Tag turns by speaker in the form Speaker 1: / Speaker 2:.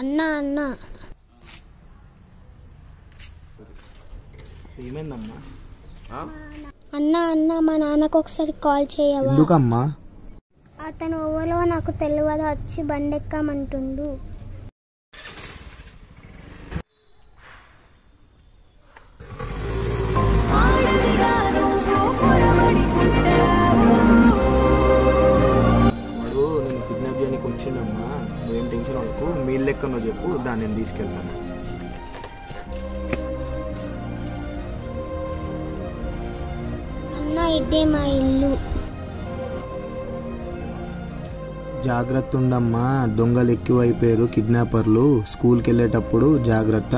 Speaker 1: అన్నా అన్నా
Speaker 2: ఏమైందమ్మా?
Speaker 1: అన్నా అన్నా మా నాన్నకు ఒకసారి కాల్ చేయవా?
Speaker 2: ఎందుకమ్మా?
Speaker 1: అతను ఓవలో నాకు తెలియదు, వచ్చి బండెక్కమంటుండు.
Speaker 2: వాడు నేను కిడ్నాప్ చేయడానికి వచ్చిండమ్మా. నువ్వేం టెన్షన్ వాళ్ళకు మీల్ లెక్కనో చెప్పు, దాన్ని నేను తీసుకెళ్తాను.
Speaker 1: అన్నా ఇదే మా ఇల్లు.
Speaker 2: జాగ్రత్త ఉండమ్మా, దొంగలు ఎక్కువైపోయారు, కిడ్నాపర్లు. స్కూల్కి వెళ్ళేటప్పుడు జాగ్రత్త.